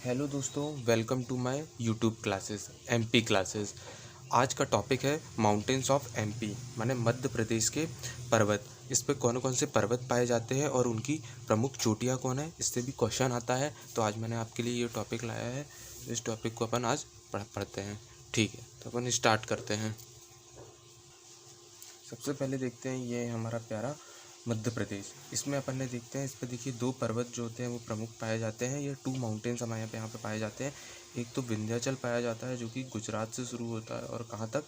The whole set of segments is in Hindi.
हेलो दोस्तों, welcome to my YouTube classes MP classes. आज का टॉपिक है माउंटेन्स ऑफ एमपी, माने मध्य प्रदेश के पर्वत। इस पे कौन कौन से पर्वत पाए जाते हैं और उनकी प्रमुख चोटियाँ कौन है, इससे भी क्वेश्चन आता है। तो आज मैंने आपके लिए ये टॉपिक लाया है। इस टॉपिक को अपन आज पढ़ते हैं। ठीक है, तो अपन स्टार्ट करते हैं। सबसे पहले देखते हैं, ये है हमारा प्यारा मध्य प्रदेश। इसमें अपन ने देखते हैं, इस पर देखिए दो पर्वत जो होते हैं वो प्रमुख पाए जाते हैं। ये टू माउंटेन्स हमारे यहाँ पे पाए जाते हैं। एक तो विंध्याचल पाया जाता है जो कि गुजरात से शुरू होता है और कहाँ तक,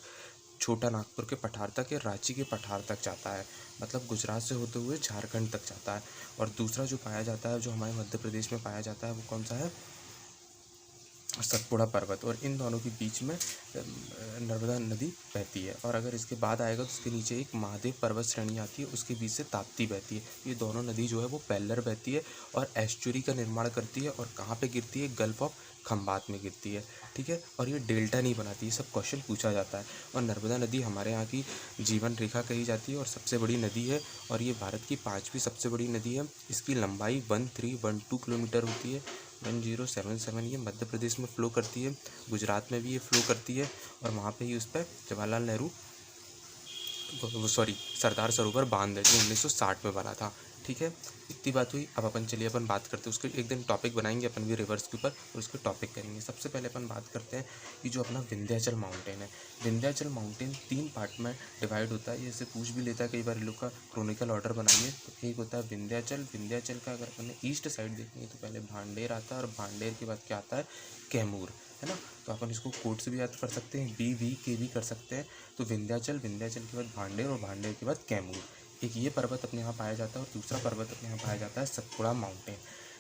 छोटा नागपुर के पठार तक या रांची के पठार तक जाता है, मतलब गुजरात से होते हुए झारखंड तक जाता है। और दूसरा जो पाया जाता है, जो हमारे मध्य प्रदेश में पाया जाता है, वो कौन सा है, सतपुड़ा पर्वत। और इन दोनों के बीच में नर्मदा नदी बहती है। और अगर इसके बाद आएगा तो उसके नीचे एक महादेव पर्वत श्रेणी आती है, उसके बीच से ताप्ती बहती है। ये दोनों नदी जो है वो पैरेलल बहती है और एस्चुरी का निर्माण करती है। और कहाँ पे गिरती है, गल्फ ऑफ खंबात में गिरती है। ठीक है, और ये डेल्टा नहीं बनाती, ये सब क्वेश्चन पूछा जाता है। और नर्मदा नदी हमारे यहाँ की जीवन रेखा कही जाती है और सबसे बड़ी नदी है। और ये भारत की 5वीं सबसे बड़ी नदी है। इसकी लंबाई 1312 किलोमीटर होती है। 1077। ये मध्य प्रदेश में फ़्लो करती है, गुजरात में भी ये फ़्लो करती है। और वहाँ पे ही उस पर जवाहरलाल नेहरू, सरदार सरोवर बांध है जो 1960 में बना था। ठीक है, इतनी बात हुई। अब अपन बात करते हैं उसके, एक दिन टॉपिक बनाएंगे अपन भी रिवर्स के ऊपर और उसके टॉपिक करेंगे। सबसे पहले अपन बात करते हैं कि जो अपना विंध्याचल माउंटेन है। विंध्याचल माउंटेन 3 पार्ट में डिवाइड होता है। ये ऐसे पूछ भी लेता है कई बार इन लोग का, क्रोनिकल ऑर्डर बनाइए। तो एक होता है विंध्याचल। विंध्याचल का अगर अपन ईस्ट साइड देखेंगे तो पहले भांडेर आता है और भांडेर के बाद क्या आता है, कैमूर, है ना। तो अपन इसको कोड से भी याद कर सकते हैं, BV के भी कर सकते हैं। तो विंध्याचल, विंध्याचल के बाद भांडेर और भांडेर के बाद कैमूर। एक ये पर्वत अपने यहाँ पाया जाता है और दूसरा पर्वत अपने यहाँ पाया जाता है सतपुड़ा माउंटेन।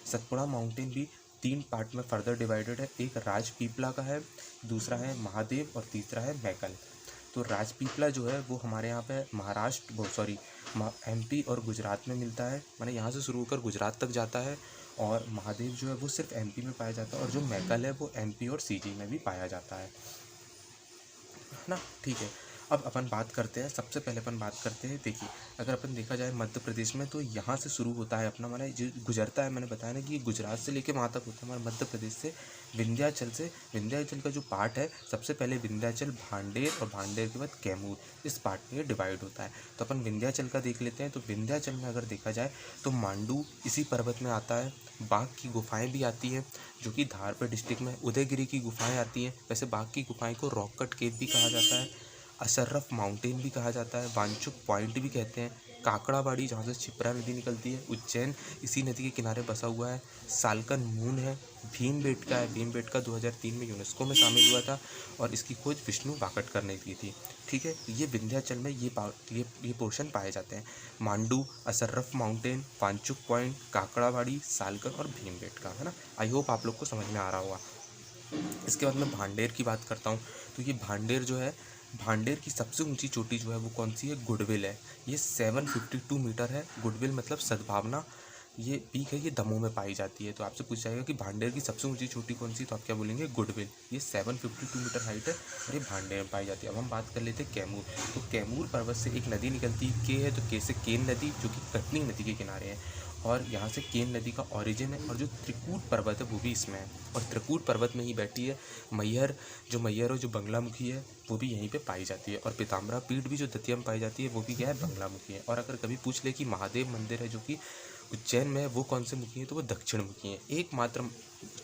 सतपुड़ा माउंटेन भी 3 पार्ट में फर्दर डिवाइडेड है। एक राजपीपला का है, दूसरा है महादेव और तीसरा है मैकल। तो राजपीपला जो है वो हमारे यहाँ पे MP और गुजरात में मिलता है, माने यहाँ से शुरू होकर गुजरात तक जाता है। और महादेव जो है वो सिर्फ MP में पाया जाता है। और जो मैकल है वो MP और CG में भी पाया जाता है ना। ठीक है, अब अपन बात करते हैं, सबसे पहले अपन बात करते हैं, देखिए अगर अपन देखा जाए मध्य प्रदेश में तो यहाँ से शुरू होता है अपना, माना जो गुजरता है, मैंने बताया ना कि ये गुजरात से लेके वहाँ तक होता है हमारे मध्य प्रदेश से। विंध्याचल का जो पार्ट है, सबसे पहले विंध्याचल, भांडेर और भांडेर के बाद कैमूर, इस पार्ट में ये डिवाइड होता है। तो अपन विंध्याचल का देख लेते हैं। तो विंध्याचल में अगर देखा जाए तो मांडू इसी पर्वत में आता है। बाघ की गुफाएँ भी आती हैं जो कि धारपुर डिस्ट्रिक्ट में, उदयगिरी की गुफाएँ आती हैं। वैसे बाघ की गुफाएँ को रॉक कट केव भी कहा जाता है, असर्रफ माउंटेन भी कहा जाता है, वांचुक पॉइंट भी कहते हैं, काकड़ाबाड़ी जहाँ से क्षिप्रा नदी निकलती है, उज्जैन इसी नदी के किनारे बसा हुआ है, सालकन मून है, भीमबेटका है। भीमबेटका 2003 में यूनेस्को में शामिल हुआ था और इसकी खोज विष्णु वाकटकर ने की थी। ठीक है, ये विंध्याचल में ये पोर्शन पाए जाते हैं, मांडू, असर्रफ माउंटेन, वांचुक पॉइंट, काकड़ाबाड़ी, सालकन और भीमबेटका, है ना। आई होप आप लोग को समझ में आ रहा होगा। इसके बाद मैं भांडेर की बात करता हूँ। तो ये भांडेर जो है, भांडेर की सबसे ऊंची चोटी जो है वो कौन सी है, गुडविल है। ये 752 मीटर है। गुडविल मतलब सद्भावना, ये पीक है, ये दमोह में पाई जाती है। तो आपसे पूछा जाएगा कि भांडेर की सबसे ऊंची चोटी कौन सी, तो आप क्या बोलेंगे, गुडविल। ये 752 मीटर हाइट है और ये भांडेर में पाई जाती है। अब हम बात कर लेते हैं कैमूर। तो कैमूर पर्वत से एक नदी निकलती है, के है, तो के से केन नदी जो कि कटनी नदी के किनारे है। और यहाँ से केन नदी का ओरिजिन है। और जो त्रिकूट पर्वत है वो भी इसमें है। और त्रिकूट पर्वत में ही बैठी है मैहर, जो बंगलामुखी है वो भी यहीं पे पाई जाती है। और पीताम्बरा पीठ भी जो दतिया में पाई जाती है वो भी क्या है, बंगलामुखी है। और अगर कभी पूछ ले कि महादेव मंदिर है जो कि उज्जैन में है वो कौन से मुखी है, तो वो दक्षिण मुखी है। एकमात्र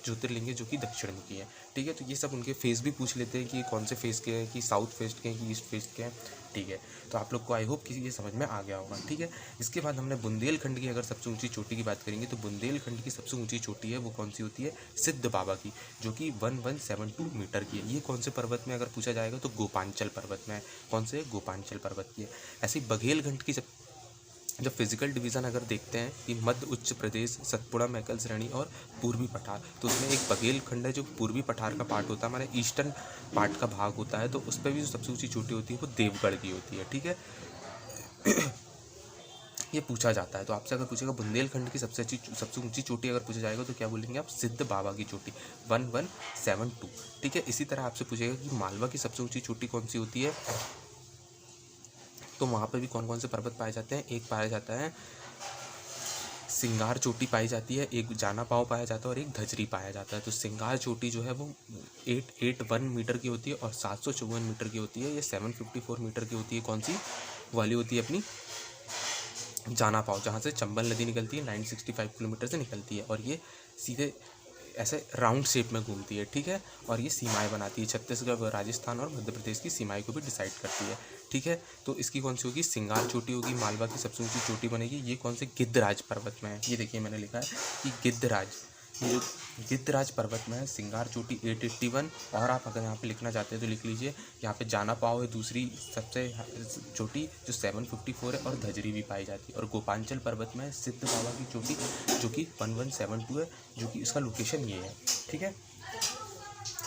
ज्योतिर्लिंग है जो कि दक्षिण मुखी है। ठीक है, तो ये सब उनके फेस भी पूछ लेते हैं कि कौन से फेस के हैं, कि साउथ फेस के हैं कि ईस्ट फेस के हैं। ठीक है, तो आप लोग को आई होप कि ये समझ में आ गया होगा। ठीक है, इसके बाद हमने बुंदेलखंड की अगर सबसे ऊंची चोटी की बात करेंगे तो बुंदेलखंड की सबसे ऊंची चोटी है वो कौन सी होती है, सिद्ध बाबा की, जो कि 1172 मीटर की है। ये कौन से पर्वत में अगर पूछा जाएगा तो गोपांचल पर्वत में है। कौन से, गोपांचल पर्वत की है। ऐसे ही बघेलखंड की जब फिजिकल डिवीज़न अगर देखते हैं कि मध्य उच्च प्रदेश, सतपुड़ा, मैकल श्रेणी और पूर्वी पठार, तो उसमें एक बघेलखंड है जो पूर्वी पठार का पार्ट होता है, हमारे ईस्टर्न पार्ट का भाग होता है। तो उस पर भी जो सबसे ऊंची चोटी होती है वो देवगढ़ की होती है। ठीक है, ये पूछा जाता है। तो आपसे अगर पूछेगा बुंदेलखंड की सबसे ऊंची चोटी अगर पूछा जाएगा तो क्या बोलेंगे आप, सिद्ध बाबा की चोटी 1172। ठीक है, इसी तरह आपसे पूछेगा कि मालवा की सबसे ऊंची चोटी कौन सी होती है, तो वहाँ पे भी कौन कौन से पर्वत पाए जाते हैं। एक पाया जाता है सिंगार चोटी पाई जाती है, एक जाना पाव पाया जाता है और एक धजरी पाया जाता है। तो सिंगार चोटी जो है वो 881 मीटर की होती है और 754 मीटर की होती है। ये 754 मीटर की होती है, कौन सी वाली होती है अपनी जाना पाव, जहाँ से चंबल नदी निकलती है, 965 किलोमीटर से निकलती है और ये सीधे ऐसे राउंड शेप में घूमती है, ठीक है। और ये सीमाएं बनाती है, छत्तीसगढ़, राजस्थान और मध्य प्रदेश की सीमाएं को भी डिसाइड करती है, ठीक है। तो इसकी कौन सी होगी, सिंगार चोटी होगी। मालवा की सबसे ऊंची चोटी बनेगी, ये कौन से गिद्धराज पर्वत में है। ये देखिए मैंने लिखा है कि गिद्धराज, ये जो गिद्धराज पर्वत में है, सिंगार चोटी 881। और आप अगर यहाँ पे लिखना चाहते हैं तो लिख लीजिए, यहाँ पे जाना पाव है दूसरी सबसे चोटी जो 754 है और धजरी भी पाई जाती है। और गोपांचल पर्वत में सिद्ध बाबा की चोटी जो कि 1172 है, जो कि इसका लोकेशन ये है, ठीक है।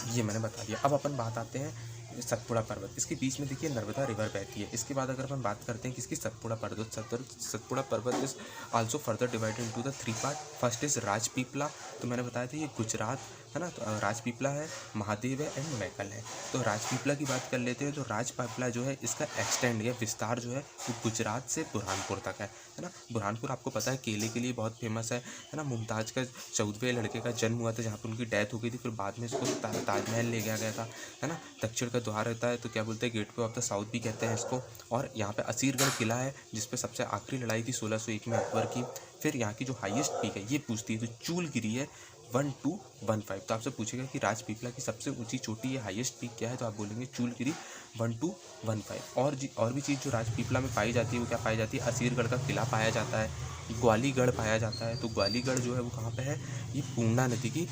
ये मैंने बता दिया। अब अपन बात आते हैं सतपुड़ा पर्वत, इसके बीच में देखिए नर्मदा रिवर बहती है। इसके बाद अगर अपन बात करते हैं किसकी, सतपुड़ा पर्वत। सतपुड़ा पर्वत is also further divided into the 3 part. First is Rajpipla, तो मैंने बताया था ये गुजरात है ना, तो राजपीपला है, महादेव है एंड मैकल है। तो राजपीपला की बात कर लेते हैं। तो राजपीपला जो है इसका एक्सटेंड या विस्तार जो है वो गुजरात से बुरहानपुर तक है ना। बुरहानपुर आपको पता है केले के लिए बहुत फेमस है ना। मुमताज़ का 14वें लड़के का जन्म हुआ था जहाँ पर उनकी डेथ हो गई थी, फिर बाद में इसको ताजमहल ले गया गया था, है ना। दक्षिण का द्वार रहता है, तो क्या बोलते हैं, गेटवे ऑफ द साउथ भी कहते हैं इसको। और यहाँ पे असीरगढ़ किला है जिसपे सबसे आखिरी लड़ाई थी 1601 में अकबर की। फिर यहाँ की जो हाईएस्ट पीक है ये पूछती है, तो चूलगिरी है 1215। तो आपसे पूछेगा कि राजपीपला की सबसे ऊंची चोटी है, हाईएस्ट पीक क्या है, तो आप बोलेंगे चूलगिरी 1215। और भी चीज़ जो राजपीपला में पाई जाती है वो क्या पाई जाती है, असीरगढ़ का किला पाया जाता है, ग्वालीगढ़ पाया जाता है। तो ग्वालीगढ़ जो है वो कहाँ पे है, ये पूर्णा नदी की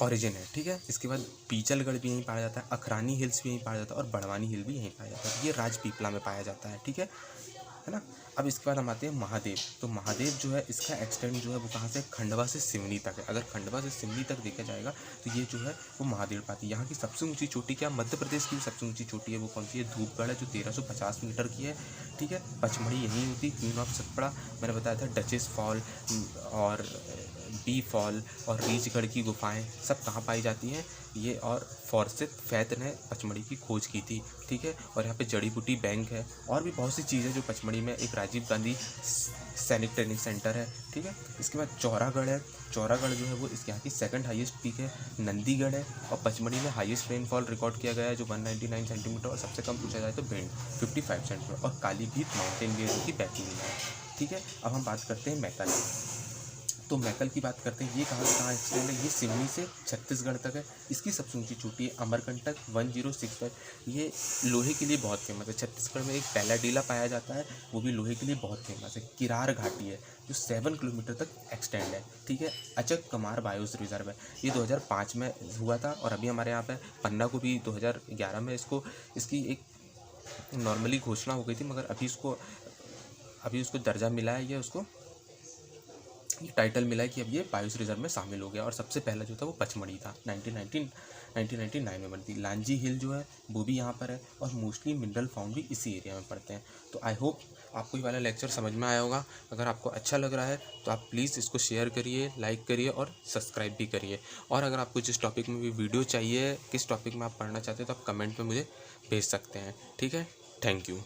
ओरिजिन है, ठीक है। इसके बाद पीचलगढ़ भी यहीं पाया जाता है, अखरानी हिल्स भी यहीं पाया जाता है और बड़वानी हिल भी यहीं पाया जाता है। ये राजपीपला में पाया जाता है, ठीक है ना। अब इसके बाद हम आते हैं महादेव। तो महादेव जो है इसका एक्सटेंड जो है वो कहाँ से, खंडवा से सिवनी तक है। अगर खंडवा से सिवनी तक देखा जाएगा तो ये जो है वो महादेव पाती है। यहाँ की सबसे ऊंची चोटी क्या, मध्य प्रदेश की सबसे ऊंची चोटी है वो कौन सी है, धूपगढ़ है, जो 1350 मीटर की है, ठीक है। पचमढ़ी यहीं होती, क्वीन ऑफ सतपुड़ा मैंने बताया था, डचेस फॉल और बी फॉल और रीचगढ़ की गुफाएं सब कहाँ पाई जाती हैं, ये और फॉर्सिथ फैत ने पचमढ़ी की खोज की थी, ठीक है। और यहाँ पे जड़ी बूटी बैंक है और भी बहुत सी चीज़ें जो पचमढ़ी में, एक राजीव गांधी सैनिक ट्रेनिंग सेंटर है, ठीक है। इसके बाद चौरागढ़ है, चौरागढ़ जो है वो इस यहाँ की सेकंड हाईएस्ट पीक है। नंदीगढ़ है और पचमढ़ी में हाईएस्ट रेनफॉल रिकॉर्ड किया गया है जो 199 सेंटीमीटर, और सबसे कम पूछा जाए तो भिंड 55 सेंटीमीटर, और कालीभीत माउंटेन रेंज जो कि बैतूल में है, ठीक है। अब हम बात करते हैं मैकल। तो मैकल की बात करते हैं, ये कहाँ से कहाँ एक्सटेंड है, ये सिवनी से छत्तीसगढ़ तक है। इसकी सबसे ऊंची चोटी है अमरकंटक 1065। ये लोहे के लिए बहुत फेमस है। छत्तीसगढ़ में एक पैलाडीला पाया जाता है, वो भी लोहे के लिए बहुत फेमस है। किरार घाटी है जो 7 किलोमीटर तक एक्सटेंड है, ठीक है। अचक कमार बायोस रिजर्व है, ये 2005 में हुआ था। और अभी हमारे यहाँ पे पन्ना को भी 2011 में इसकी एक नॉर्मली घोषणा हो गई थी, मगर अभी उसको दर्जा मिला है, ये उसको ये टाइटल मिला है कि अब ये बायोस रिजर्व में शामिल हो गया। और सबसे पहला जो था वो पचमढ़ी था, 1999 में बनी थी। लांजी हिल जो है वो भी यहाँ पर है और मोस्टली मिनरल फाउंड भी इसी एरिया में पड़ते हैं। तो आई होप आपको ये वाला लेक्चर समझ में आया होगा। अगर आपको अच्छा लग रहा है तो आप प्लीज़ इसको शेयर करिए, लाइक करिए और सब्सक्राइब भी करिए। और अगर आपको जिस टॉपिक में भी वीडियो चाहिए, किस टॉपिक में आप पढ़ना चाहते हैं, तो आप कमेंट में मुझे भेज सकते हैं, ठीक है। Thank you.